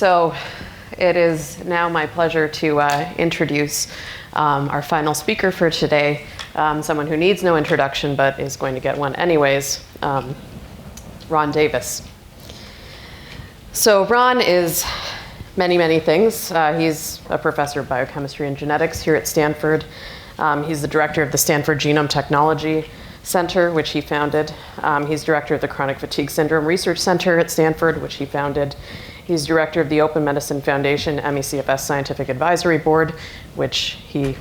So it is now my pleasure to introduce our final speaker for today, someone who needs no introduction but is going to get one anyways, Ron Davis. So Ron is many, many things. He's a professor of biochemistry and genetics here at Stanford. He's the director of the Stanford Genome Technology Center, which he founded. He's director of the Chronic Fatigue Syndrome Research Center at Stanford, which he founded. He's director of the Open Medicine Foundation MECFS Scientific Advisory Board, which he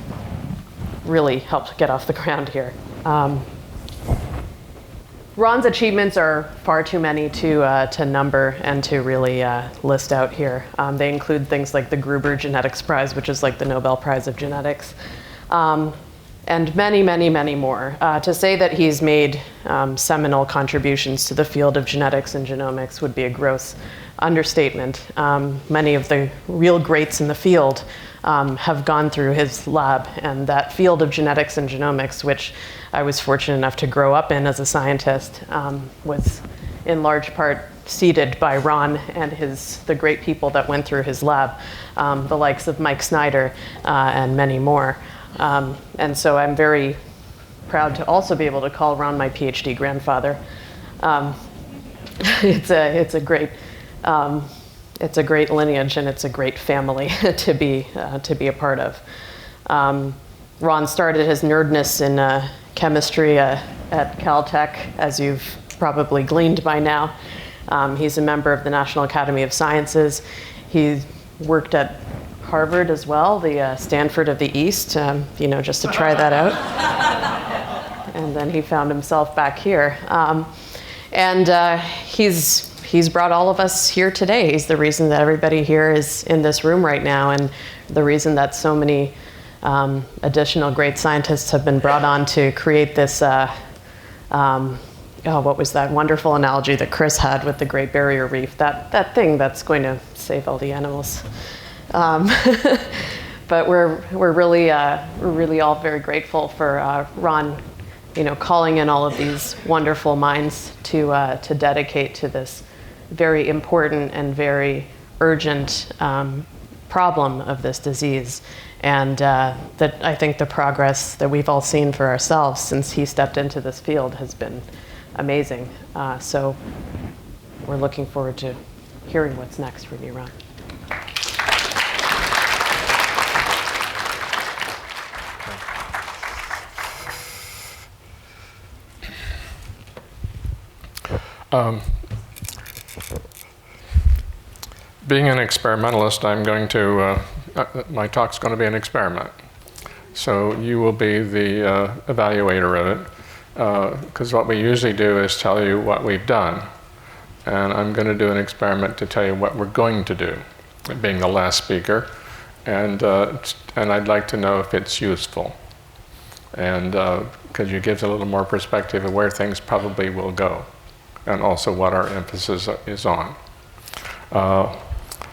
really helped get off the ground here. Ron's achievements are far too many to number and to really list out here. They include things like the Gruber Genetics Prize, which is like the Nobel Prize of Genetics, and many, many, many more. To say that he's made seminal contributions to the field of genetics and genomics would be a gross understatement. Many of the real greats in the field have gone through his lab, and that field of genetics and genomics, which I was fortunate enough to grow up in as a scientist, was in large part seeded by Ron and the great people that went through his lab, the likes of Mike Snyder and many more. And so I'm very proud to also be able to call Ron my PhD grandfather. It's a great lineage, and it's a great family to be a part of. Ron started his nerdness in chemistry at Caltech, as you've probably gleaned by now. He's a member of the National Academy of Sciences. He worked at Harvard as well, the Stanford of the East, just to try that out. And then he found himself back here. He's brought all of us here today. He's the reason that everybody here is in this room right now, and the reason that so many additional great scientists have been brought on to create this, what was that wonderful analogy that Chris had with the Great Barrier Reef, that thing that's going to save all the animals. But we're really all very grateful for Ron, calling in all of these wonderful minds to dedicate to this very important and very urgent problem of this disease. And that I think the progress that we've all seen for ourselves since he stepped into this field has been amazing. So we're looking forward to hearing what's next from you, Ron. Being an experimentalist, I'm going to, my talk's going to be an experiment. So you will be the evaluator of it, because what we usually do is tell you what we've done. And I'm going to do an experiment to tell you what we're going to do, being the last speaker. And I'd like to know if it's useful. And because it gives a little more perspective of where things probably will go, and also what our emphasis is on.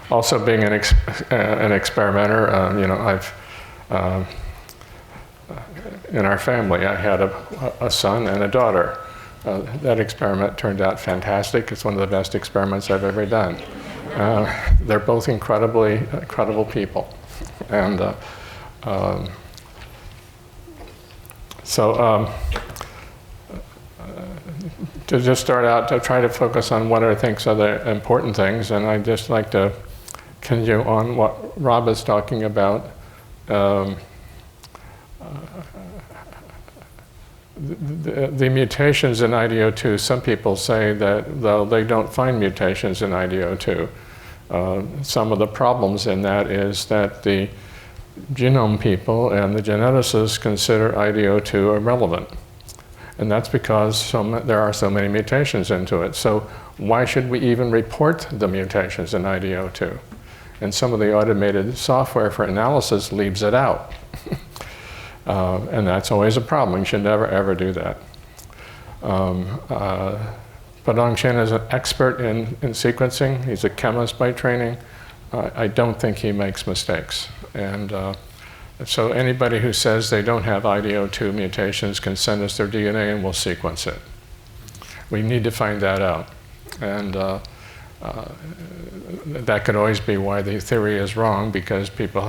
Also, being an experimenter, I've in our family, I had a son and a daughter. That experiment turned out fantastic. It's one of the best experiments I've ever done. They're both incredible people, and to just start out, to try to focus on what I think are the important things, and I'd just like to continue on what Rob is talking about. The mutations in IDO2, some people say that though they don't find mutations in IDO2, some of the problems in that is that the genome people and the geneticists consider IDO2 irrelevant. And that's because there are so many mutations into it. So why should we even report the mutations in IDO2? And some of the automated software for analysis leaves it out. And that's always a problem. You should never, ever do that. Padong Chen is an expert in sequencing. He's a chemist by training. I don't think he makes mistakes. And so anybody who says they don't have IDO2 mutations can send us their DNA and we'll sequence it. We need to find that out. And that could always be why the theory is wrong, because people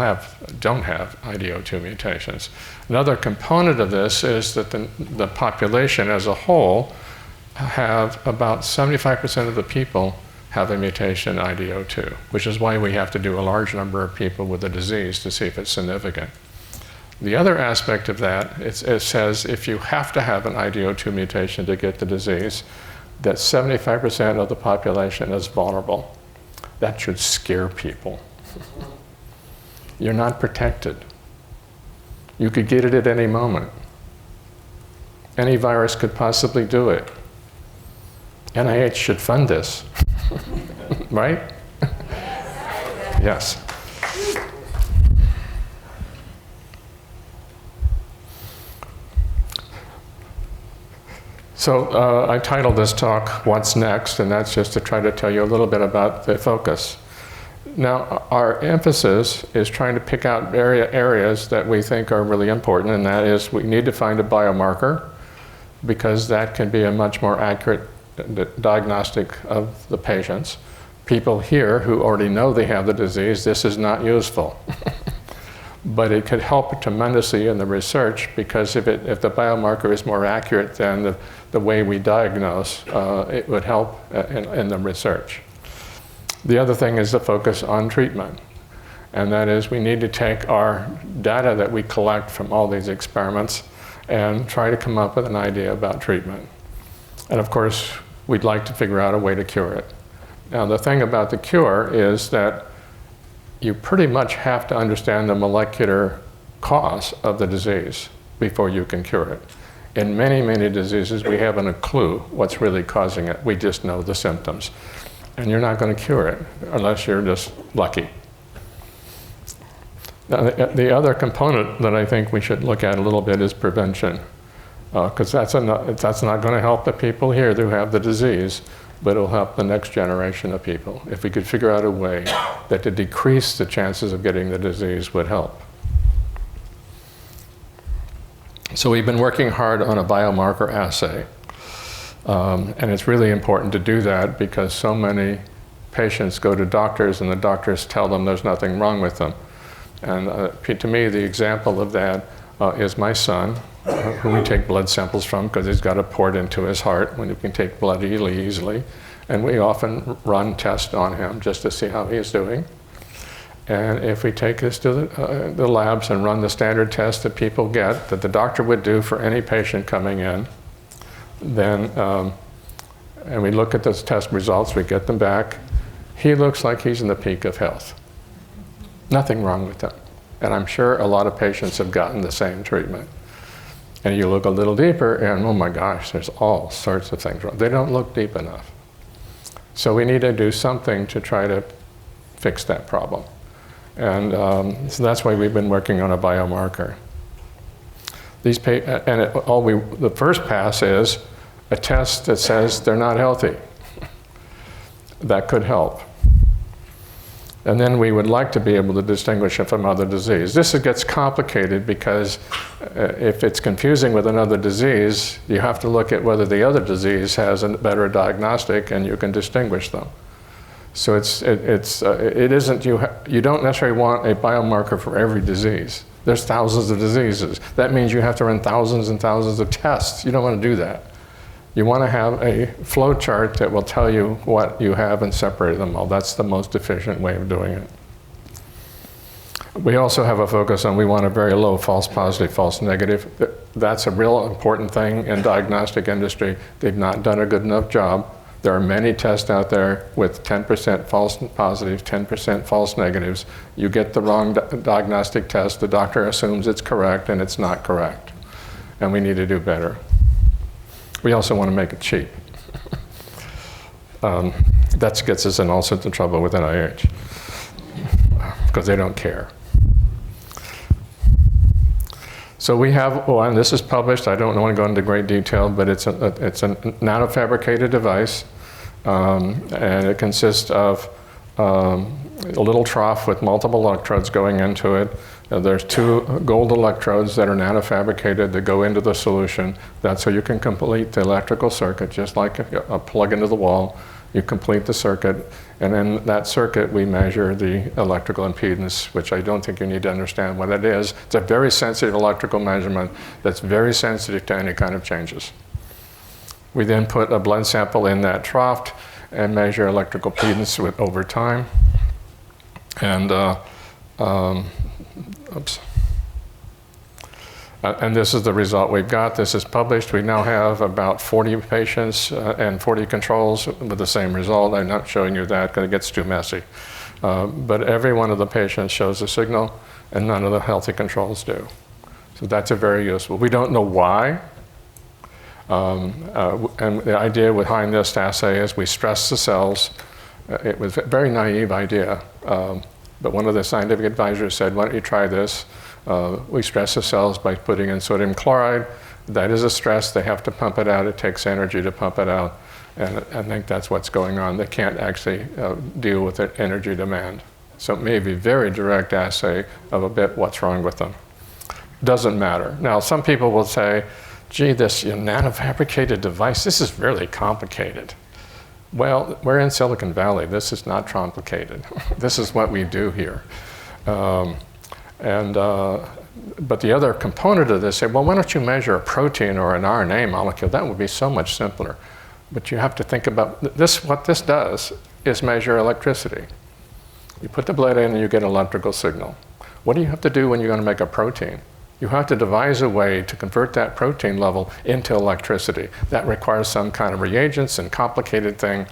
don't have IDO2 mutations. Another component of this is that the population as a whole have about 75% of the people have a mutation in IDO2, which is why we have to do a large number of people with the disease to see if it's significant. The other aspect of that, it says if you have to have an IDO2 mutation to get the disease, that 75% of the population is vulnerable. That should scare people. You're not protected. You could get it at any moment. Any virus could possibly do it. NIH should fund this, right? Yes. So I titled this talk, What's Next? And that's just to try to tell you a little bit about the focus. Now, our emphasis is trying to pick out areas that we think are really important, and that is we need to find a biomarker, because that can be a much more accurate diagnostic of the patients. People here who already know they have the disease, this is not useful. But it could help tremendously in the research, because if the biomarker is more accurate than the way we diagnose, it would help in the research. The other thing is the focus on treatment. And that is, we need to take our data that we collect from all these experiments and try to come up with an idea about treatment. And of course, we'd like to figure out a way to cure it. Now, the thing about the cure is that you pretty much have to understand the molecular cause of the disease before you can cure it. In many, many diseases, we haven't a clue what's really causing it. We just know the symptoms. And you're not going to cure it unless you're just lucky. Now, the other component that I think we should look at a little bit is prevention. Because that's not going to help the people here who have the disease, but it'll help the next generation of people. If we could figure out a way that to decrease the chances of getting the disease would help. So we've been working hard on a biomarker assay. And it's really important to do that, because so many patients go to doctors and the doctors tell them there's nothing wrong with them. And to me, the example of that is my son, who we take blood samples from because he's got a port into his heart when you can take blood really easily. And we often run tests on him just to see how he's doing. And if we take this to the labs and run the standard tests that people get, that the doctor would do for any patient coming in, then, and we look at those test results, we get them back, he looks like he's in the peak of health. Nothing wrong with him. And I'm sure a lot of patients have gotten the same treatment. And you look a little deeper and, oh my gosh, there's all sorts of things wrong. They don't look deep enough. So we need to do something to try to fix that problem. And so that's why we've been working on a biomarker. The first pass is a test that says they're not healthy. That could help. And then we would like to be able to distinguish it from other disease. This gets complicated because if it's confusing with another disease, you have to look at whether the other disease has a better diagnostic and you can distinguish them. So you don't necessarily want a biomarker for every disease. There's thousands of diseases. That means you have to run thousands and thousands of tests. You don't want to do that. You want to have a flow chart that will tell you what you have and separate them all. That's the most efficient way of doing it. We also have a focus on, we want a very low false positive, false negative. That's a real important thing in diagnostic industry. They've not done a good enough job. There are many tests out there with 10% false positives, 10% false negatives. You get the wrong diagnostic test, the doctor assumes it's correct, and it's not correct. And we need to do better. We also want to make it cheap. That gets us in all sorts of trouble with NIH, because they don't care. So we have one, this is published, I don't want to go into great detail, but it's a nanofabricated device, and it consists of a little trough with multiple electrodes going into it. There's 2 gold electrodes that are nanofabricated that go into the solution. That's so you can complete the electrical circuit, just like a plug into the wall. You complete the circuit, and in that circuit we measure the electrical impedance, which I don't think you need to understand what it is. It's a very sensitive electrical measurement that's very sensitive to any kind of changes. We then put a blood sample in that trough and measure electrical impedance over time. And and this is the result we've got. This is published. We now have about 40 patients and 40 controls with the same result. I'm not showing you that because it gets too messy. But every one of the patients shows a signal, and none of the healthy controls do. So that's a very useful. We don't know why. And the idea behind this assay is we stress the cells. It was a very naive idea. But one of the scientific advisors said, why don't you try this? We stress the cells by putting in sodium chloride. That is a stress. They have to pump it out. It takes energy to pump it out. And I think that's what's going on. They can't actually deal with the energy demand. So it may be a very direct assay of a bit what's wrong with them. Doesn't matter. Now, some people will say, gee, this nanofabricated device, this is really complicated. Well, we're in Silicon Valley. This is not complicated. This is what we do here. But the other component of this, say, well, why don't you measure a protein or an RNA molecule? That would be so much simpler. But you have to think about this. What this does is measure electricity. You put the blood in and you get an electrical signal. What do you have to do when you're going to make a protein? You have to devise a way to convert that protein level into electricity. That requires some kind of reagents and complicated thing,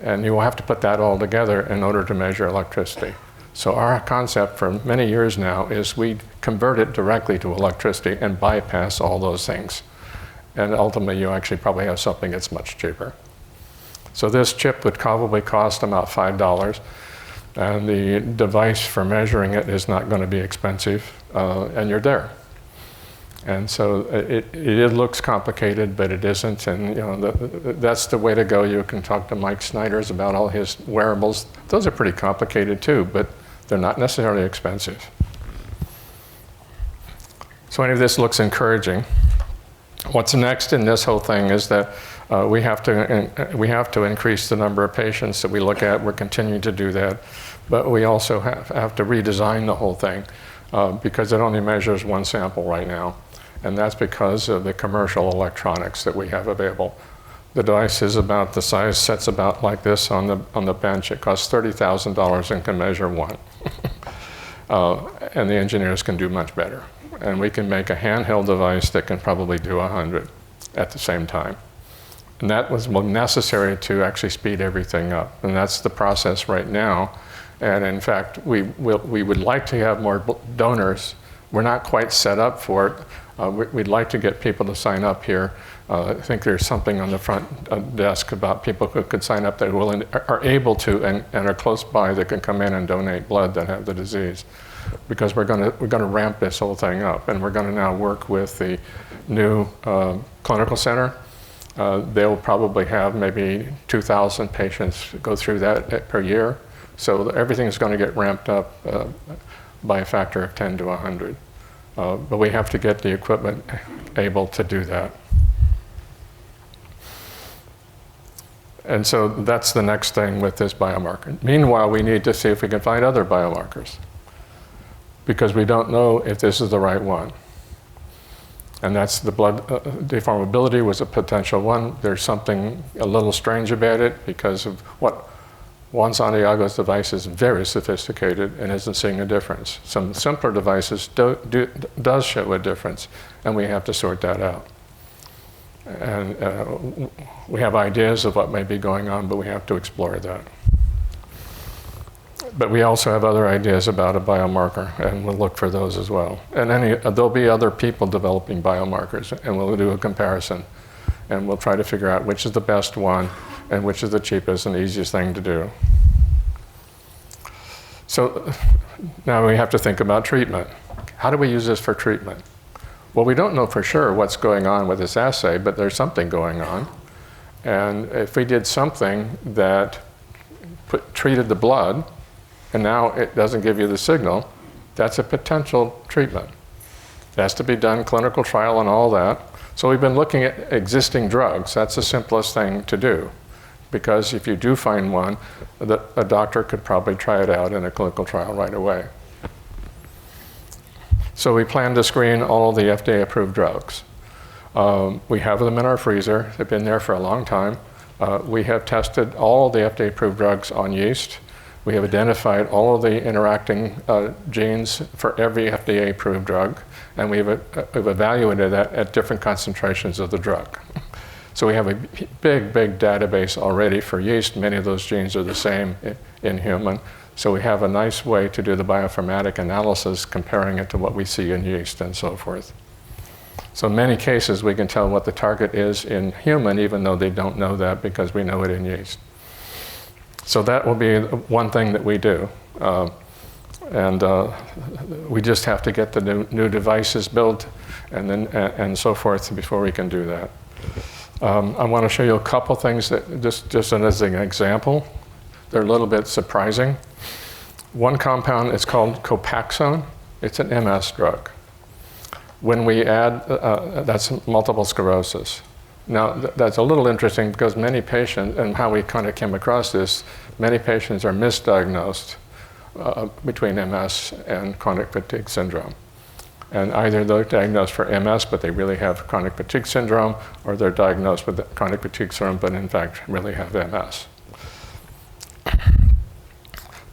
and you will have to put that all together in order to measure electricity. So our concept for many years now is we convert it directly to electricity and bypass all those things. And ultimately, you actually probably have something that's much cheaper. So this chip would probably cost about $5, and the device for measuring it is not going to be expensive, and you're there. And so it looks complicated, but it isn't. And that's the way to go. You can talk to Mike Snyder's about all his wearables. Those are pretty complicated too, but they're not necessarily expensive. So any of this looks encouraging. What's next in this whole thing is that we have to increase the number of patients that we look at. We're continuing to do that, but we also have to redesign the whole thing because it only measures one sample right now. And that's because of the commercial electronics that we have available. The device is about the size, sets about like this on the bench. It costs $30,000 and can measure one. And the engineers can do much better. And we can make a handheld device that can probably do 100 at the same time. And that was necessary to actually speed everything up. And that's the process right now. And in fact, we would like to have more donors. We're not quite set up for it. We'd like to get people to sign up here. I think there's something on the front desk about people who could sign up that are able to and are close by that can come in and donate blood that have the disease. Because we're going to ramp this whole thing up, and we're going to now work with the new clinical center. They'll probably have maybe 2,000 patients go through that per year. So everything's going to get ramped up by a factor of 10 to 100. But we have to get the equipment able to do that. And so that's the next thing with this biomarker. Meanwhile, we need to see if we can find other biomarkers, because we don't know if this is the right one. And that's the blood deformability was a potential one. There's something a little strange about it because of what Juan Santiago's device is very sophisticated and isn't seeing a difference. Some simpler devices does show a difference, and we have to sort that out. And we have ideas of what may be going on, but we have to explore that. But we also have other ideas about a biomarker, and we'll look for those as well. And there'll be other people developing biomarkers, and we'll do a comparison. And we'll try to figure out which is the best one and which is the cheapest and easiest thing to do. So now we have to think about treatment. How do we use this for treatment? Well, we don't know for sure what's going on with this assay, but there's something going on. And if we did something that treated the blood, and now it doesn't give you the signal, that's a potential treatment. It has to be done, clinical trial and all that. So we've been looking at existing drugs. That's the simplest thing to do. because if you do find one, a doctor could probably try it out in a clinical trial right away. So we plan to screen all the FDA-approved drugs. We have them in our freezer. They've been there for a long time. We have tested all the FDA-approved drugs on yeast. We have identified all of the interacting genes for every FDA-approved drug, and we've evaluated that at different concentrations of the drug. So we have a big, big database already for yeast. Many of those genes are the same in human. So we have a nice way to do the bioinformatic analysis, comparing it to what we see in yeast and so forth. So in many cases, we can tell what the target is in human, even though they don't know that, because we know it in yeast. So that will be one thing that we do. We just have to get the new devices built and so forth before we can do that. I want to show you a couple things that just as an example. They're a little bit surprising. One compound is called Copaxone. It's an MS drug. When we add, that's multiple sclerosis. Now, that's a little interesting because many patients, and how we kind of came across this, many patients are misdiagnosed between MS and chronic fatigue syndrome. And either they're diagnosed for MS, but they really have chronic fatigue syndrome, or they're diagnosed with chronic fatigue syndrome, but in fact really have MS.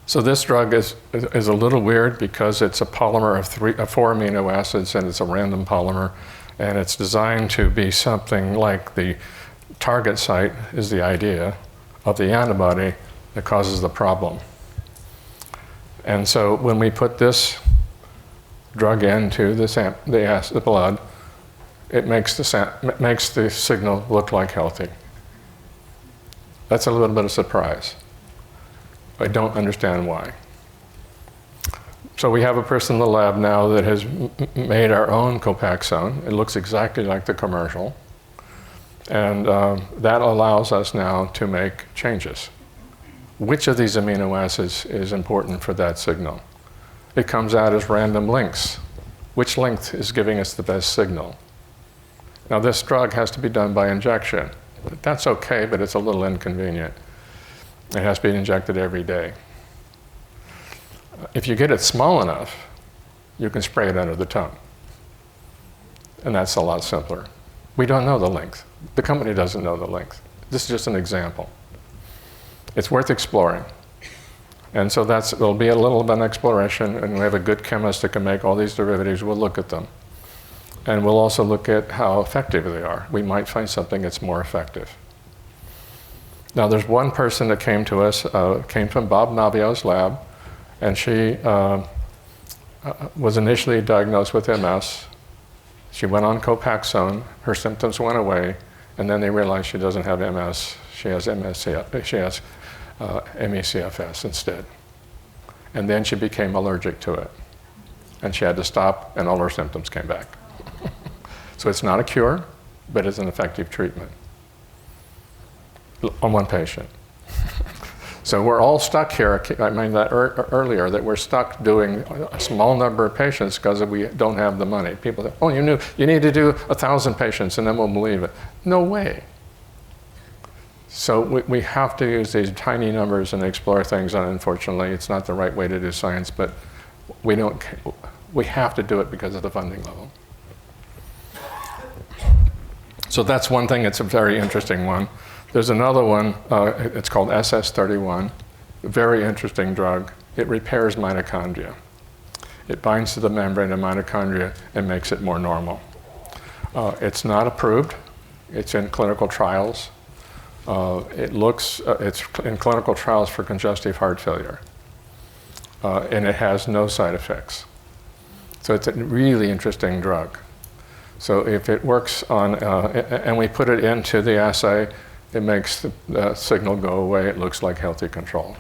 So this drug is a little weird because it's a polymer of 4 amino acids, and it's a random polymer, and it's designed to be something like the target site is the idea of the antibody that causes the problem. And so when we put this drug into the blood, it makes the signal look like healthy. That's a little bit of surprise. I don't understand why. So we have a person in the lab now that has made our own Copaxone. It looks exactly like the commercial. And that allows us now to make changes. Which of these amino acids is important for that signal? It comes out as random links. Which link is giving us the best signal? Now this drug has to be done by injection. That's okay, but it's a little inconvenient. It has to be injected every day. If you get it small enough, you can spray it under the tongue. And that's a lot simpler. We don't know the length. The company doesn't know the length. This is just an example. It's worth exploring. And so it'll be a little bit of an exploration, and we have a good chemist that can make all these derivatives. We'll look at them. And we'll also look at how effective they are. We might find something that's more effective. Now, there's one person that came to us, came from Bob Navio's lab, and she was initially diagnosed with MS. She went on Copaxone, her symptoms went away, and then they realized she doesn't have MS. She has ME/CFS instead. And then she became allergic to it. And she had to stop, and all her symptoms came back. So it's not a cure, but it's an effective treatment on one patient. So we're all stuck here. I mean that earlier, that we're stuck doing a small number of patients because we don't have the money. People say, oh, you need to do 1,000 patients and then we'll believe it. No way. So we have to use these tiny numbers and explore things, and unfortunately it's not the right way to do science, but we have to do it because of the funding level. So that's one thing, it's a very interesting one. There's another one, it's called SS31, a very interesting drug. It repairs mitochondria. It binds to the membrane of mitochondria and makes it more normal. It's not approved. It's in clinical trials. It's in clinical trials for congestive heart failure. And it has no side effects. So it's a really interesting drug. So if it works and we put it into the assay, it makes the signal go away. It looks like healthy control.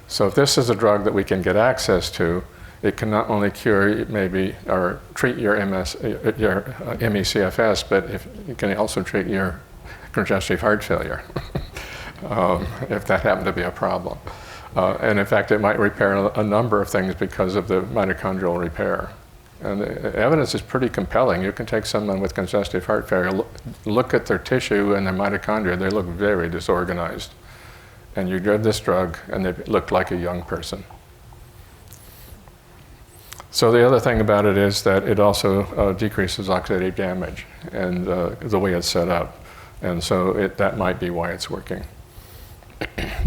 So if this is a drug that we can get access to, it can not only cure or treat your ME/CFS, but it can also treat your congestive heart failure, if that happened to be a problem. And in fact, it might repair a number of things because of the mitochondrial repair. And the evidence is pretty compelling. You can take someone with congestive heart failure, look at their tissue and their mitochondria, they look very disorganized. And you give this drug and they look like a young person. So the other thing about it is that it also decreases oxidative damage and the way it's set up. And so that might be why it's working.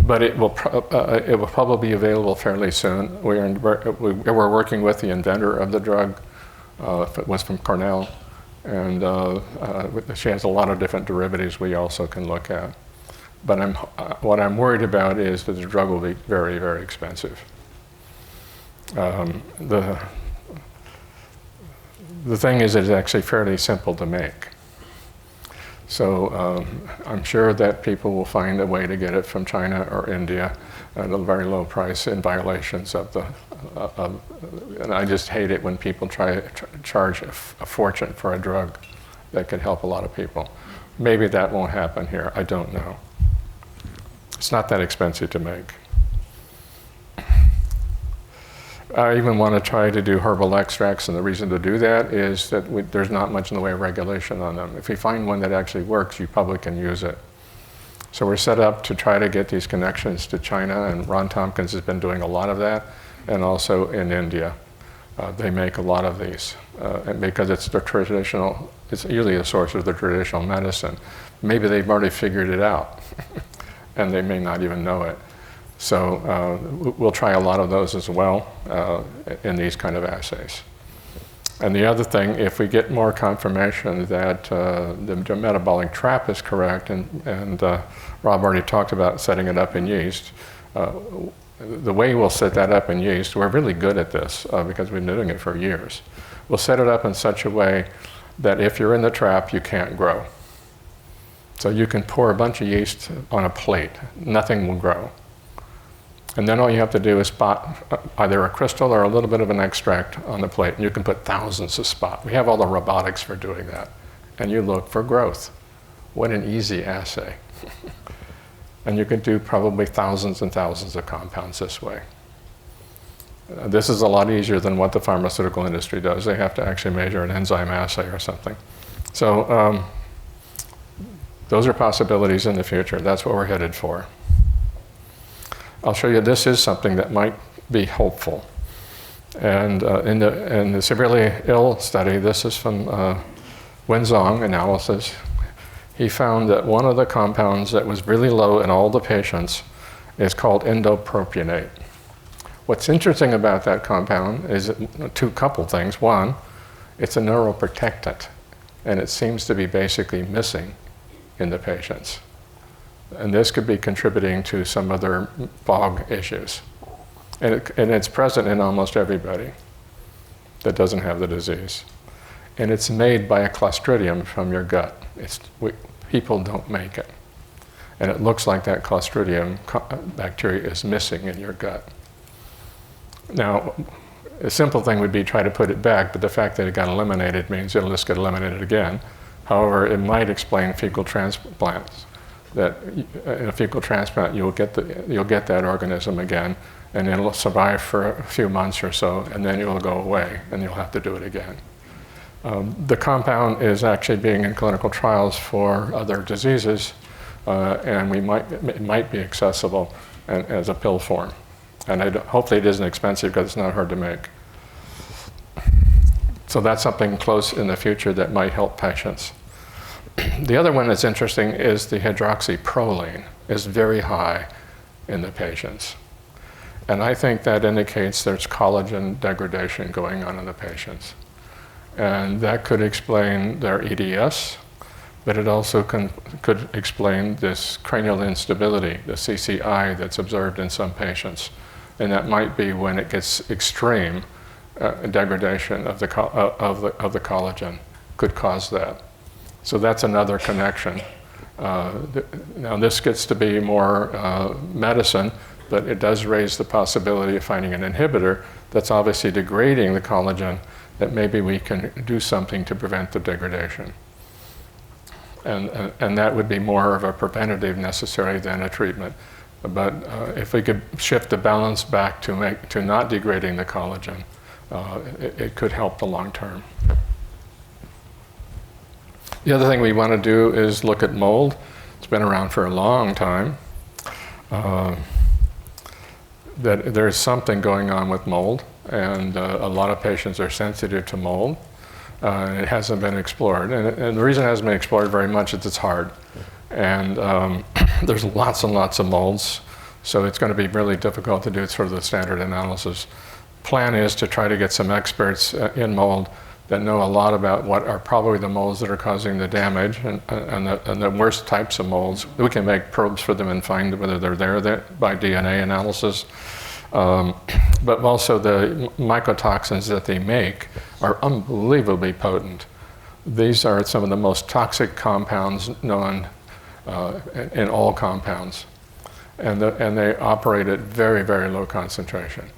But it will probably be available fairly soon. We're working with the inventor of the drug. It was from Cornell. And she has a lot of different derivatives we also can look at. But what I'm worried about is that the drug will be very, very expensive. The thing is, it's actually fairly simple to make. So I'm sure that people will find a way to get it from China or India at a very low price in violations of the, and I just hate it when people try to charge a fortune for a drug that could help a lot of people. Maybe that won't happen here, I don't know. It's not that expensive to make. I even want to try to do herbal extracts, and the reason to do that is that there's not much in the way of regulation on them. If we find one that actually works, you probably can use it. So we're set up to try to get these connections to China, and Ron Tompkins has been doing a lot of that, and also in India. They make a lot of these, and because it's the traditional, it's usually a source of the traditional medicine. Maybe they've already figured it out, and they may not even know it. So we'll try a lot of those as well in these kind of assays. And the other thing, if we get more confirmation that the metabolic trap is correct, and Rob already talked about setting it up in yeast, the way we'll set that up in yeast, we're really good at this because we've been doing it for years. We'll set it up in such a way that if you're in the trap, you can't grow. So you can pour a bunch of yeast on a plate, nothing will grow. And then all you have to do is spot either a crystal or a little bit of an extract on the plate, and you can put thousands of spots. We have all the robotics for doing that. And you look for growth. What an easy assay. And you can do probably thousands and thousands of compounds this way. This is a lot easier than what the pharmaceutical industry does. They have to actually measure an enzyme assay or something. So those are possibilities in the future. That's what we're headed for. I'll show you, this is something that might be hopeful. And in the severely ill study, this is from Wenzong analysis. He found that one of the compounds that was really low in all the patients is called endopropionate. What's interesting about that compound is couple things. One, it's a neuroprotectant, and it seems to be basically missing in the patients. And this could be contributing to some other fog issues. And it's present in almost everybody that doesn't have the disease. And it's made by a Clostridium from your gut. People don't make it. And it looks like that Clostridium bacteria is missing in your gut. Now, a simple thing would be try to put it back, but the fact that it got eliminated means it'll just get eliminated again. However, it might explain fecal transplants. That in a fecal transplant, you'll get that organism again, and it'll survive for a few months or so, and then it'll go away, and you'll have to do it again. The compound is actually being in clinical trials for other diseases, and it might be accessible as a pill form. And hopefully it isn't expensive because it's not hard to make. So that's something close in the future that might help patients. The other one that's interesting is the hydroxyproline is very high in the patients. And I think that indicates there's collagen degradation going on in the patients. And that could explain their EDS, but it also could explain this cranial instability, the CCI that's observed in some patients. And that might be when it gets extreme degradation of the collagen could cause that. So that's another connection. Now this gets to be more medicine, but it does raise the possibility of finding an inhibitor that's obviously degrading the collagen, that maybe we can do something to prevent the degradation. And that would be more of a preventative necessary than a treatment. But if we could shift the balance back to not degrading the collagen, it could help the long term. The other thing we want to do is look at mold. It's been around for a long time. That there's something going on with mold, and a lot of patients are sensitive to mold. It hasn't been explored, and the reason it hasn't been explored very much is it's hard. And there's lots and lots of molds, so it's going to be really difficult to do sort of the standard analysis. Plan is to try to get some experts in mold that know a lot about what are probably the molds that are causing the damage and the worst types of molds. We can make probes for them and find whether they're there by DNA analysis. But also the mycotoxins that they make are unbelievably potent. These are some of the most toxic compounds known in all compounds. And they operate at very, very low concentration.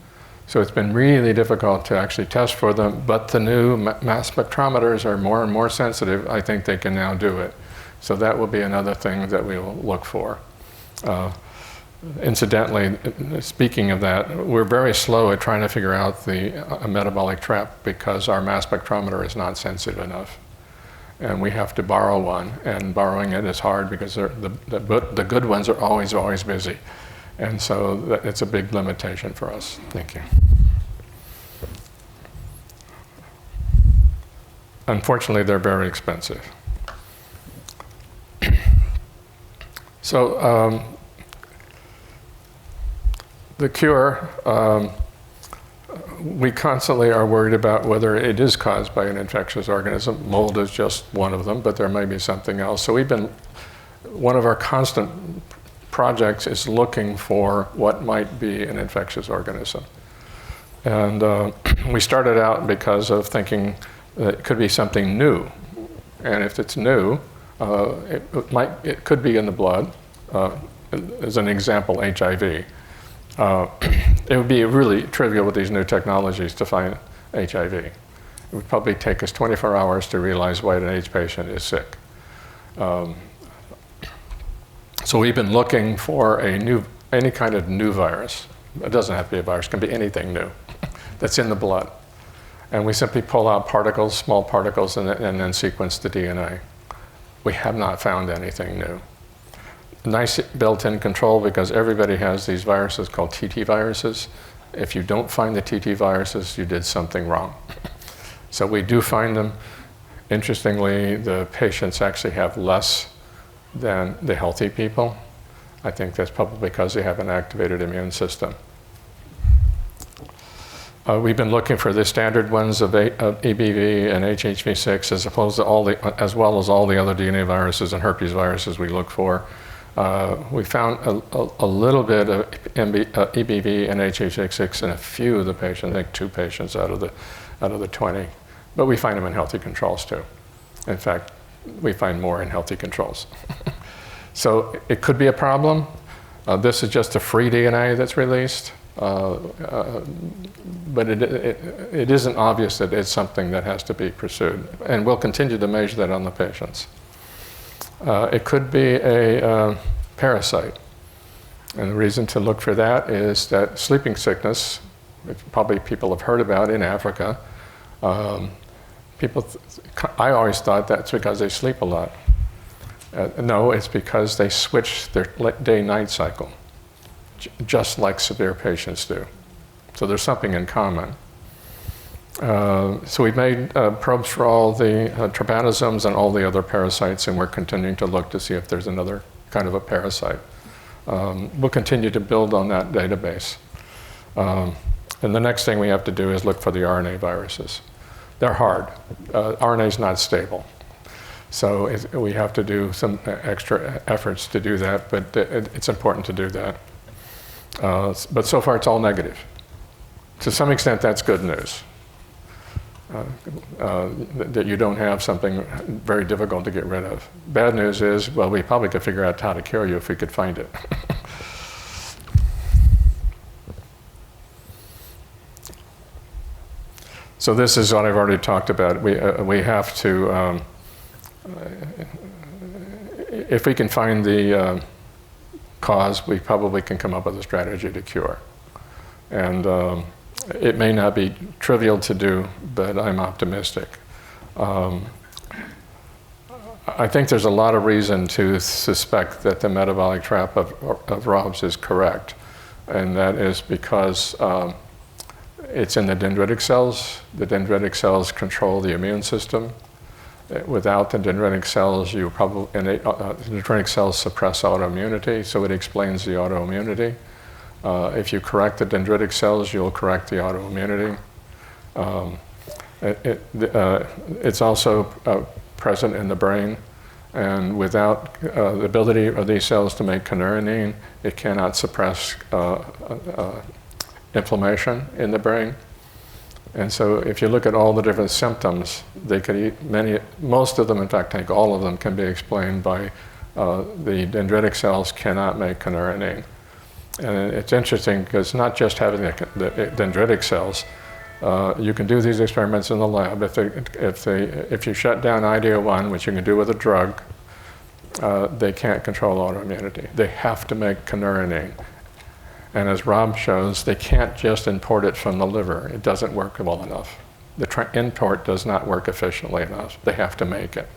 So it's been really difficult to actually test for them, but the new mass spectrometers are more and more sensitive. I think they can now do it. So that will be another thing that we will look for. Incidentally, speaking of that, we're very slow at trying to figure out a metabolic trap because our mass spectrometer is not sensitive enough. And we have to borrow one, and borrowing it is hard because the good ones are always, always busy. And so it's a big limitation for us. Thank you. Unfortunately, they're very expensive. So the cure, we constantly are worried about whether it is caused by an infectious organism. Mold is just one of them, but there may be something else. So one of our constant projects is looking for what might be an infectious organism. And we started out because of thinking that it could be something new. And if it's new, it could be in the blood. As an example, HIV. It would be really trivial with these new technologies to find HIV. It would probably take us 24 hours to realize why an AIDS patient is sick. So we've been looking for any kind of new virus. It doesn't have to be a virus, it can be anything new that's in the blood. And we simply pull out particles, small particles, and then sequence the DNA. We have not found anything new. Nice built-in control because everybody has these viruses called TT viruses. If you don't find the TT viruses, you did something wrong. So we do find them. Interestingly, the patients actually have less than the healthy people. I think that's probably because they have an activated immune system. We've been looking for the standard ones of EBV and HHV6 as well as all the other DNA viruses and herpes viruses we look for. We found a little bit of EBV and HHV6 in a few of the patients, I think 2 patients out of the 20. But we find them in healthy controls too. In fact, we find more in healthy controls. So it could be a problem. This is just a free DNA that's released. But it isn't obvious that it's something that has to be pursued. And we'll continue to measure that on the patients. It could be a parasite. And the reason to look for that is that sleeping sickness, which probably people have heard about in Africa, I always thought that's because they sleep a lot. No, it's because they switch their day-night cycle, just like severe patients do. So there's something in common. So we've made probes for all the trypanosomes and all the other parasites, and we're continuing to look to see if there's another kind of a parasite. We'll continue to build on that database. And the next thing we have to do is look for the RNA viruses. They're hard. RNA is not stable. So we have to do some extra efforts to do that, but it's important to do that. But so far it's all negative. To some extent that's good news. That you don't have something very difficult to get rid of. Bad news is, well, we probably could figure out how to cure you if we could find it. So this is what I've already talked about. We have to, if we can find the cause, we probably can come up with a strategy to cure. And It may not be trivial to do, but I'm optimistic. I think there's a lot of reason to suspect that the metabolic trap of Rob's is correct, and that is because it's in the dendritic cells. The dendritic cells control the immune system. Without the dendritic cells, dendritic cells suppress autoimmunity, so it explains the autoimmunity. If you correct the dendritic cells, you'll correct the autoimmunity. It's also present in the brain, and without the ability of these cells to make kynurenine, it cannot suppress inflammation in the brain. And so if you look at all the different symptoms, most of them, in fact, I think all of them can be explained by the dendritic cells cannot make kynurenine. And it's interesting because not just having the dendritic cells, you can do these experiments in the lab. If you shut down IDO1, which you can do with a drug, they can't control autoimmunity. They have to make kynurenine. And as Rob shows, they can't just import it from the liver. It doesn't work well enough. The import does not work efficiently enough. They have to make it.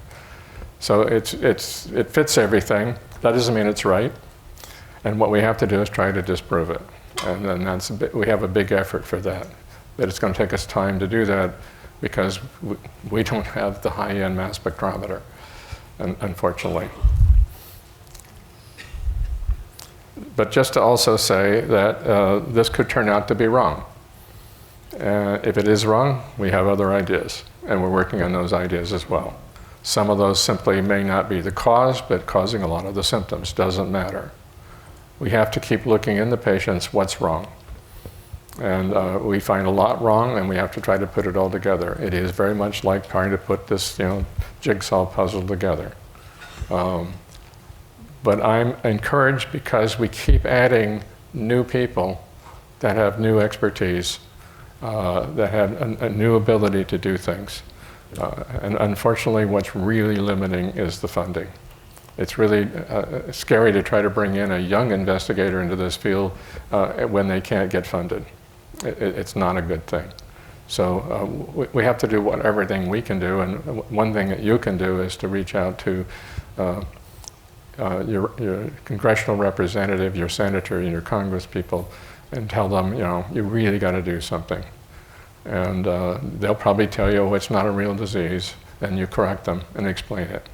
So it fits everything. That doesn't mean it's right. And what we have to do is try to disprove it. And then we have a big effort for that. But it's going to take us time to do that because we don't have the high-end mass spectrometer, unfortunately. But just to also say that this could turn out to be wrong. If it is wrong, we have other ideas, and we're working on those ideas as well. Some of those simply may not be the cause, but causing a lot of the symptoms doesn't matter. We have to keep looking in the patients what's wrong. And we find a lot wrong, and we have to try to put it all together. It is very much like trying to put this jigsaw puzzle together. But I'm encouraged because we keep adding new people that have new expertise, that have a new ability to do things. And unfortunately, what's really limiting is the funding. It's really scary to try to bring in a young investigator into this field when they can't get funded. It's not a good thing. So we have to do everything we can do, and one thing that you can do is to reach out to your congressional representative, your senator, and your congress people, and tell them, you really got to do something. And they'll probably tell you, oh, it's not a real disease, and you correct them and explain it.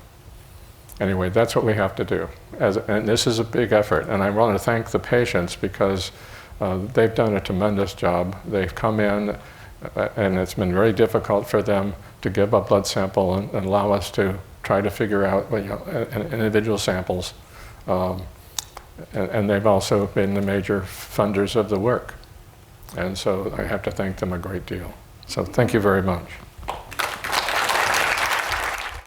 Anyway, that's what we have to do. And this is a big effort, and I want to thank the patients because they've done a tremendous job. They've come in, and it's been very difficult for them to give a blood sample and allow us to try to figure out individual samples. And they've also been the major funders of the work. And so I have to thank them a great deal. So thank you very much.